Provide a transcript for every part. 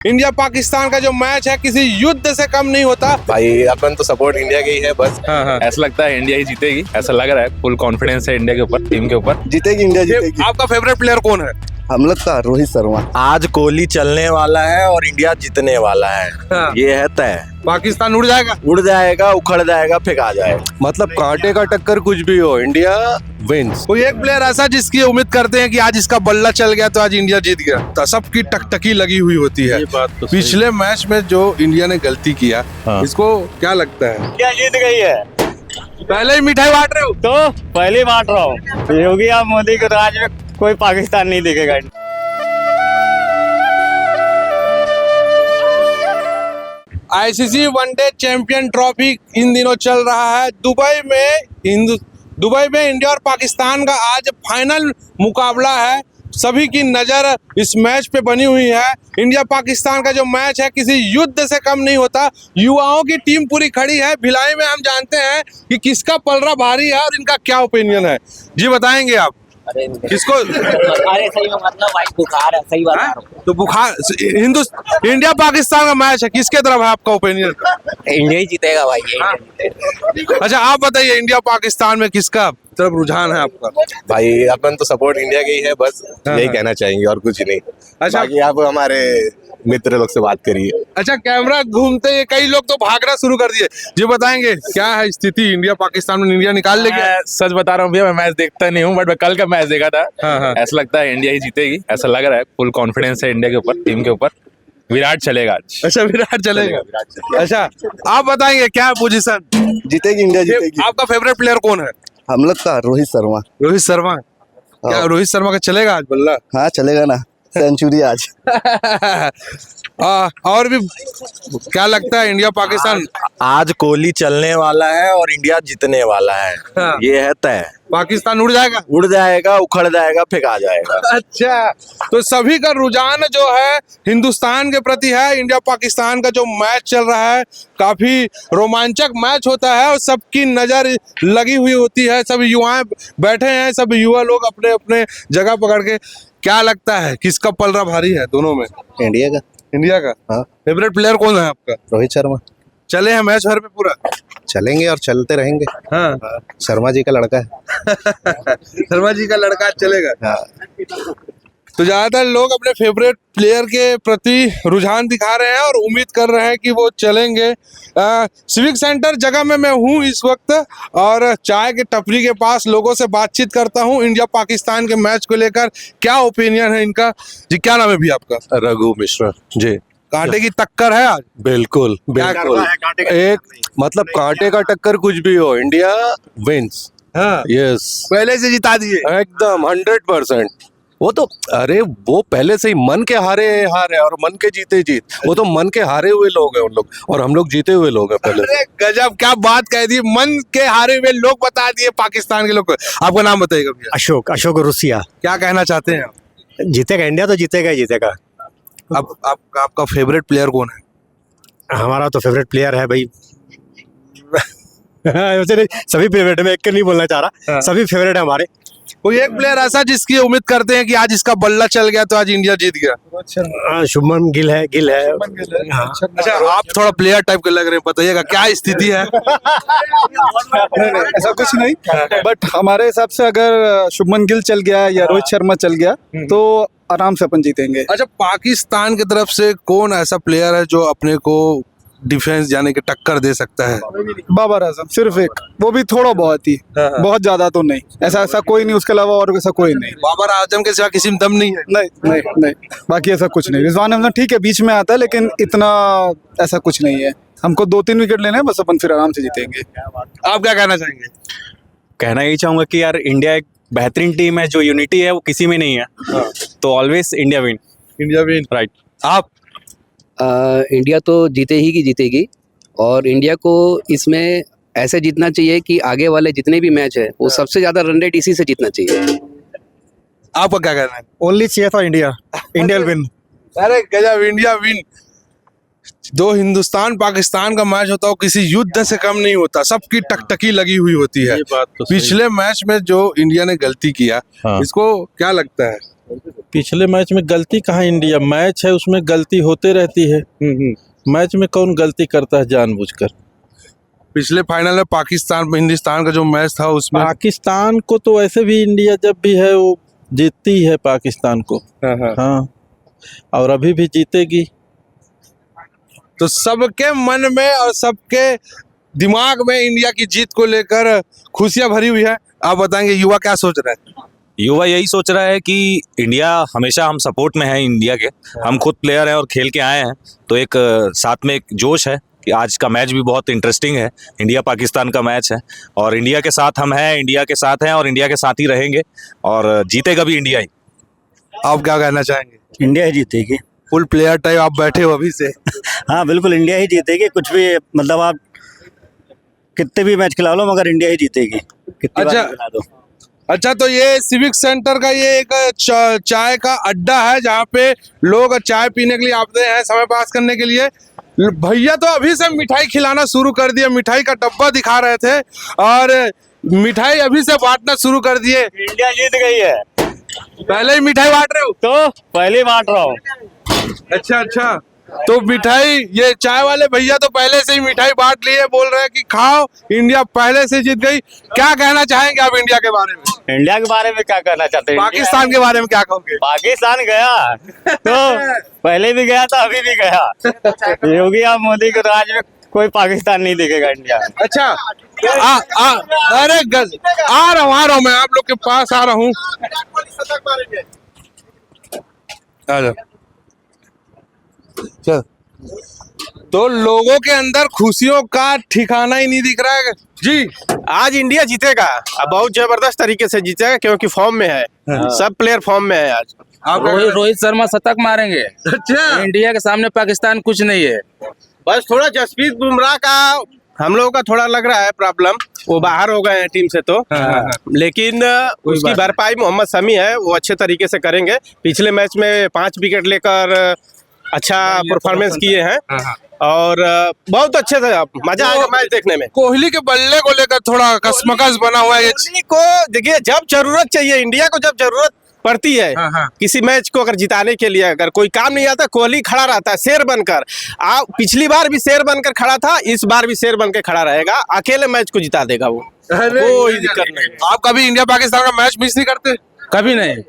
India Pakistan का जो match है किसी युद्ध से कम नहीं होता। भाई अपन तो सपोर्ट इंडिया के ही है बस। हाँ। ऐसा लगता है इंडिया ही जीतेगी, ऐसा लग रहा है। फुल कॉन्फिडेंस है इंडिया के ऊपर, टीम के ऊपर। जीतेगी इंडिया जीतेगी। आपका फेवरेट प्लेयर कौन है? हम लोग का रोहित शर्मा। आज कोहली चलने वाला है और इंडिया जीतने वाला है। हाँ। ये है तय। पाकिस्तान उड़ जाएगा, उखड़ जाएगा, फेंका जाएगा। मतलब कांटे का टक्कर कुछ भी हो, इंडिया विंस। कोई एक प्लेयर ऐसा जिसकी उम्मीद करते हैं कि आज इसका बल्ला चल गया तो आज इंडिया जीत गया, तो सबकी टकटकी लगी हुई होती है। बात तो पिछले मैच में जो इंडिया ने गलती किया, इसको क्या लगता है? क्या जीत गई है? पहले ही मिठाई बांट रहे हो तो पहले बांट रहा हूँ। योगी और मोदी के राज में कोई पाकिस्तान नहीं दिखेगा। ICC one day champion trophy in दिनों चल रहा है दुबई में इंडिया और पाकिस्तान का आज फाइनल मुकाबला है। सभी की नजर इस मैच पे बनी हुई है। इंडिया पाकिस्तान का जो मैच है किसी युद्ध से कम नहीं होता। युवाओं की टीम पूरी खड़ी है। भिलाई में हम जानते हैं कि किसका पलड़ा भारी है और इनका क्या ओपिनियन है। जी बताएंगे आप किसको? अरे सही में मतलब भाई बुखार है, सही बता रहा हूं। तो बुखार इंडिया पाकिस्तान का मैच है, किसके तरफ है आपका ओपिनियन? इंडिया ही जीतेगा भाई, इंडिया जीतेगा। अच्छा आप बताइए, इंडिया पाकिस्तान में किसका तरफ रुझान है आपका? भाई अपन तो सपोर्ट इंडिया के ही है बस। यही कहना चाहेंगे और कुछ नहीं। अच्छा। बाकी आप हमारे मित्र लोग से बात करिए। अच्छा, कैमरा घूमते ही कई लोग तो भागना शुरू कर दिए। जी बताएंगे क्या है स्थिति इंडिया पाकिस्तान में? इंडिया निकाल लेगी? मैं सच बता रहा हूँ भैया, मैं मैच देखता नहीं हूँ, बट मैं कल का मैच देखा था। हाँ। ऐसा लगता है इंडिया ही जीतेगी, ऐसा लग रहा है। फुल कॉन्फिडेंस है इंडिया के ऊपर, टीम के ऊपर। विराट चलेगा आज। अच्छा विराट चलेगा। अच्छा आप बताएंगे क्या पोजीशन? जीतेगी इंडिया जीतेगी। आपका फेवरेट प्लेयर कौन है? हम लोग का रोहित शर्मा। रोहित शर्मा। क्या रोहित शर्मा का चलेगा आज बल्ला? हाँ चलेगा ना, सेंचुरी आज। और भी क्या लगता है इंडिया पाकिस्तान? आज कोहली चलने वाला है और इंडिया जीतने वाला है। हाँ। ये है तय। पाकिस्तान उड़ जाएगा, उखड़ जाएगा, फेंका जाएगा। अच्छा तो सभी का रुझान जो है हिंदुस्तान के प्रति है। इंडिया पाकिस्तान का जो मैच चल रहा है काफी रोमांचक मैच होता है और सबकी नजर लगी हुई होती है। सब युवाएं बैठे हैं, सब युवा लोग अपने अपने जगह पकड़ के। क्या लगता है किसका पलड़ा भारी है दोनों में? इंडिया का। इंडिया का। हाँ। फेवरेट प्लेयर कौन है आपका? रोहित शर्मा। चले हैं मैच भर पे पूरा? चलेंगे और चलते रहेंगे। हाँ। शर्मा जी का लड़का है। शर्मा जी का लड़का चलेगा। हाँ। तो ज्यादातर लोग अपने फेवरेट प्लेयर के प्रति रुझान दिखा रहे हैं और उम्मीद कर रहे हैं कि वो चलेंगे। सिविक सेंटर जगह में मैं हूँ इस वक्त और चाय के टपरी के पास लोगों से बातचीत करता हूँ इंडिया पाकिस्तान के मैच को लेकर। क्या ओपिनियन है इनका? जी क्या नाम है भी आपका? रघु मिश्रा जी। कांटे की टक्कर है आज? बिल्कुल बिल्कुल। एक मतलब कांटे का टक्कर कुछ भी हो, इंडिया विंस। हाँ। यस, पहले से जिता दिए एकदम 100%। वो तो अरे वो पहले से ही मन के हारे और मन के जीते जीत। वो तो मन के हारे हुए लोग हैं उन लोग, और हम लोग जीते हुए लोग हैं पहले। अरे गजब, क्या बात कह दी। मन के हारे हुए लोग बता दिए पाकिस्तान के लोग को। आपका नाम बताइएगा भैया। अशोक रुसिया। क्या कहना चाहते हैं आप? जीतेगा इंडिया, तो जीतेगा ही जीतेगा। अब आपका फेवरेट प्लेयर कौन है? हमारा तो फेवरेट प्लेयर है भाई। वैसे नहीं, सभी फेवरेट है, मैं एक का नहीं बोलना चाह रहा। हाँ। सभी फेवरेट है हमारे। कोई एक प्लेयर ऐसा जिसकी उम्मीद करते हैं कि आज इसका बल्ला चल गया तो आज इंडिया जीत गया? शुभमन गिल है। हाँ। अच्छा आप थोड़ा प्लेयर टाइप के लग रहे हैं, बताइएगा क्या स्थिति है? नहीं, ऐसा कुछ नहीं, बट हमारे हिसाब से अगर शुभमन गिल चल गया या रोहित शर्मा चल गया तो आराम से अपन जीतेंगे। अच्छा पाकिस्तान की तरफ से कौन ऐसा प्लेयर है जो अपने को डिफेंस जाने की टक्कर दे सकता है? बाबर आजम, सिर्फ एक, वो भी थोड़ा बहुत ही, बहुत ज्यादा तो नहीं। ऐसा कोई नहीं, उसके अलावा और ऐसा कोई नहीं। बाबर आजम के सिवा किसी में दम नहीं है? नहीं, बाकी ऐसा कुछ नहीं। रिजवान अहमद ठीक है, बीच में आता है, लेकिन इतना ऐसा कुछ नहीं है। हमको 2-3 विकेट लेने हैं बस, अपन फिर आराम से जीतेंगे। आप क्या कहना चाहेंगे? कहना यही चाहूंगा कि यार इंडिया एक बेहतरीन टीम है, जो यूनिटी है वो किसी में नहीं है। तो always India win. India win, right. आप? इंडिया तो जीतेगी और इंडिया को इसमें ऐसे जीतना चाहिए कि आगे वाले जितने भी मैच है वो सबसे ज्यादा रन रेट इसी से जीतना चाहिए। आपका क्या कहना है? ओनली चाहिए था इंडिया विन। अरे गजब, इंडिया विन। जो हिंदुस्तान पाकिस्तान का मैच होता है वो किसी युद्ध से कम नहीं होता। सबकी टकटकी लगी हुई होती है। ये बात तो पिछले मैच में जो इंडिया ने गलती किया, इसको क्या लगता है? पिछले मैच में गलती कहाँ इंडिया, मैच है उसमें गलती होते रहती है। मैच में कौन गलती करता है जानबूझकर। पिछले फाइनल में पाकिस्तान हिंदुस्तान का जो मैच था उसमें पाकिस्तान को तो वैसे भी इंडिया जब भी है वो जीतती है पाकिस्तान को। हाँ, और अभी भी जीतेगी। तो सबके मन में और सबके दिमाग में इंडिया की जीत को लेकर खुशियां भरी हुई है। आप बताएंगे युवा क्या सोच रहे हैं? युवा यही सोच रहा है कि इंडिया हमेशा हम सपोर्ट में है इंडिया के। हम खुद प्लेयर हैं और खेल के आए हैं, तो एक साथ में एक जोश है कि आज का मैच भी बहुत इंटरेस्टिंग है। इंडिया पाकिस्तान का मैच है और इंडिया के साथ हम हैं, इंडिया के साथ हैं और इंडिया के साथ ही रहेंगे और जीतेगा भी इंडिया ही। आप क्या कहना चाहेंगे? इंडिया ही जीतेगी। फुल प्लेयर टाइप आप बैठे हो अभी से। हाँ बिल्कुल, इंडिया ही जीतेगी। कुछ भी मतलब आप कितने भी मैच खिला लो मगर इंडिया ही जीतेगी। कितनी बार खिला दो। अच्छा, तो ये सिविक सेंटर का ये एक चाय का अड्डा है जहाँ पे लोग चाय पीने के लिए आते हैं, समय पास करने के लिए। भैया तो अभी से मिठाई खिलाना शुरू कर दिए, मिठाई का डब्बा दिखा रहे थे और मिठाई अभी से बांटना शुरू कर दिए। इंडिया जीत गई है। पहले ही मिठाई बांट रहे हो? तो पहले बांट रहा हूँ। अच्छा, तो मिठाई ये चाय वाले भैया तो पहले से ही मिठाई बांट लिए, बोल रहे हैं कि खाओ, इंडिया पहले से जीत गई। क्या कहना चाहेंगे आप इंडिया के बारे में? इंडिया के बारे में क्या कहना चाहते हैं? पाकिस्तान के बारे में क्या कहोगे? पाकिस्तान गया तो पहले भी गया था, अभी भी गया। योगी और मोदी के राज में कोई पाकिस्तान नहीं दिखेगा इंडिया में। अच्छा, अरे आ रहा हूँ मैं आप लोग के पास आ रहा हूँ। चल, तो लोगों के अंदर खुशियों का ठिकाना ही नहीं दिख रहा है जी। आज इंडिया जीतेगा, बहुत जबरदस्त तरीके से जीतेगा क्योंकि फॉर्म में है। सब प्लेयर फॉर्म में है आज। रोहित शर्मा शतक मारेंगे। अच्छा, इंडिया के सामने पाकिस्तान कुछ नहीं है। बस थोड़ा जसप्रीत बुमराह का हम लोगों का थोड़ा लग रहा है प्रॉब्लम, वो बाहर हो गए हैं टीम से तो। लेकिन उसकी भरपाई मोहम्मद शमी है, वो अच्छे तरीके से करेंगे। पिछले मैच में 5 विकेट लेकर अच्छा परफॉर्मेंस किए हैं और बहुत अच्छे से मजा आएगा मैच देखने में। कोहली के बल्ले को लेकर थोड़ा कसमकस बना हुआ है। कोहली को देखिए, जब जरूरत चाहिए इंडिया को, जब जरूरत पड़ती है किसी मैच को अगर जिताने के लिए, अगर कोई काम नहीं आता, कोहली खड़ा रहता है शेर बनकर। पिछली बार भी शेर बनकर खड़ा था, इस बार भी शेर बनकर खड़ा रहेगा। अकेले मैच को जिता देगा वो, कोई दिक्कत नहीं। आप कभी इंडिया पाकिस्तान का मैच मिस नहीं करते? कभी नहीं।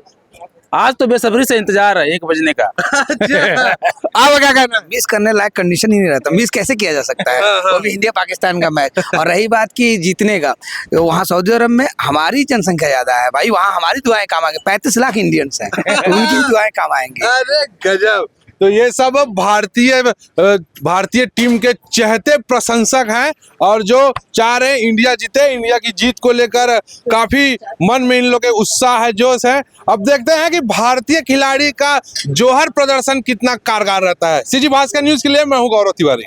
आज तो बेसब्री से इंतजार है 1 बजने का। आप क्या कहना? मिस करने लायक कंडीशन ही नहीं रहता, मिस कैसे किया जा सकता है? वो भी इंडिया पाकिस्तान का मैच। और रही बात की जीतने का, तो वहाँ सऊदी अरब में हमारी जनसंख्या ज्यादा है भाई, वहाँ हमारी दुआएं काम आएंगे। 35 लाख इंडियंस हैं, उनकी दुआएं काम आएंगी। अरे गजब। तो ये सब भारतीय टीम के चहते प्रशंसक हैं और जो चाह रहे हैं इंडिया जीते। इंडिया की जीत को लेकर काफी मन में इन लोगों के उत्साह है, जोश है। अब देखते हैं कि भारतीय खिलाड़ी का जौहर प्रदर्शन कितना कारगर रहता है। सीजी भास्कर न्यूज के लिए मैं हूं गौरव तिवारी।